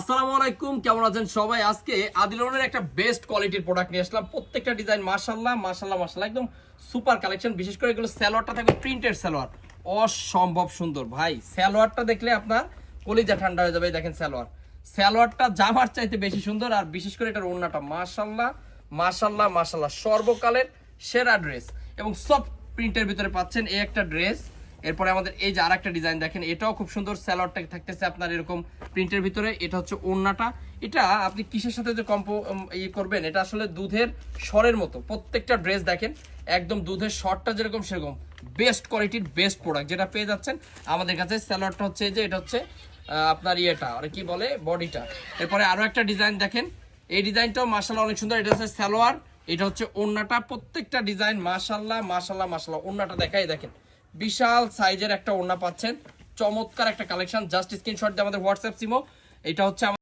আসসালামু আলাইকুম, কেমন আছেন সবাই? আজকে আদিলনের একটা বেস্ট কোয়ালিটির প্রোডাক্ট নিয়ে আসলাম। প্রত্যেকটা ডিজাইন মাশাআল্লাহ মাশাআল্লাহ মাশাআল্লাহ একদম সুপার কালেকশন। বিশেষ করে এগুলো সালোয়ারটা থাকবে প্রিন্টেড সালোয়ার, অসম্ভব সুন্দর ভাই। সালোয়ারটা দেখলে আপনার কলিজা ঠান্ডা হয়ে যাবে। দেখেন সালোয়ারটা জামার চাইতে বেশি সুন্দর। আর বিশেষ করে এটার ওড়নাটা মাশাআল্লাহ মাশাআল্লাহ মাশাআল্লাহ সর্বকালের সেরা ড্রেস এবং সব প্রিন্টের ভিতরে পাচ্ছেন এই একটা ড্রেস। এরপরে আমাদের এই যে আরেকটা ডিজাইন দেখেন, এটাও খুব সুন্দর। সালোয়ারটা থাকতেছে আপনার এরকম প্রিন্টের ভিতরে। এটা হচ্ছে ওড়নাটা। এটা আপনি কিসের সাথে যে করবেন, এটা আসলে দুধের স্বরের মতো। প্রত্যেকটা ড্রেস দেখেন একদম দুধের স্বরটা যেরকম সেরকম বেস্ট কোয়ালিটির বেস্ট প্রোডাক্ট যেটা পেয়ে যাচ্ছেন আমাদের কাছে। সালোয়ারটা হচ্ছে এই যে এটা হচ্ছে আপনার ইয়েটা আর কি বলে বডিটা। এরপরে আরো একটা ডিজাইন দেখেন, এই ডিজাইনটাও মাশাআল্লাহ অনেক সুন্দর। এটা হচ্ছে সালোয়ার, এটা হচ্ছে ওড়নাটা। প্রত্যেকটা ডিজাইন মাশাআল্লাহ মাশাআল্লাহ মাশাআল্লাহ। ওড়নাটা দেখাই দেখেন, বিশাল সাইজের একটা ওড়না পাচ্ছেন। চমৎকার একটা কালেকশন। জাস্ট স্ক্রিনশট দিয়ে আমাদের হোয়াটসঅ্যাপ সিমো। এটা হচ্ছে